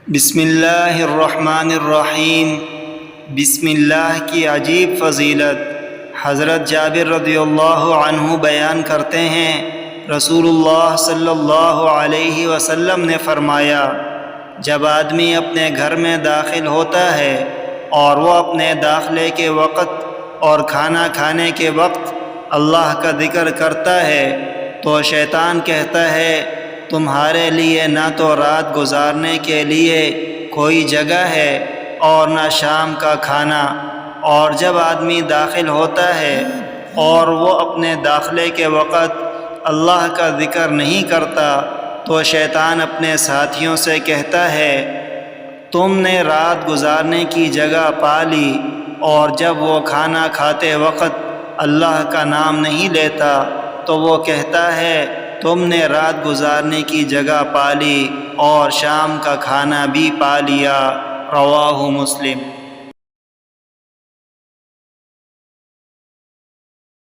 بسم اللہ الرحمن الرحیم۔ بسم اللہ کی عجیب فضیلت حضرت جابر رضی اللہ عنہ بیان کرتے ہیں، رسول اللہ صلی اللہ علیہ وسلم نے فرمایا، جب آدمی اپنے گھر میں داخل ہوتا ہے اور وہ اپنے داخلے کے وقت اور کھانا کھانے کے وقت اللہ کا ذکر کرتا ہے تو شیطان کہتا ہے، تمہارے لیے نہ تو رات گزارنے کے لیے کوئی جگہ ہے اور نہ شام کا کھانا۔ اور جب آدمی داخل ہوتا ہے اور وہ اپنے داخلے کے وقت اللہ کا ذکر نہیں کرتا تو شیطان اپنے ساتھیوں سے کہتا ہے، تم نے رات گزارنے کی جگہ پا لی۔ اور جب وہ کھانا کھاتے وقت اللہ کا نام نہیں لیتا تو وہ کہتا ہے، تم نے رات گزارنے کی جگہ پا لی اور شام کا کھانا بھی پا لیا۔ رواہ مسلم۔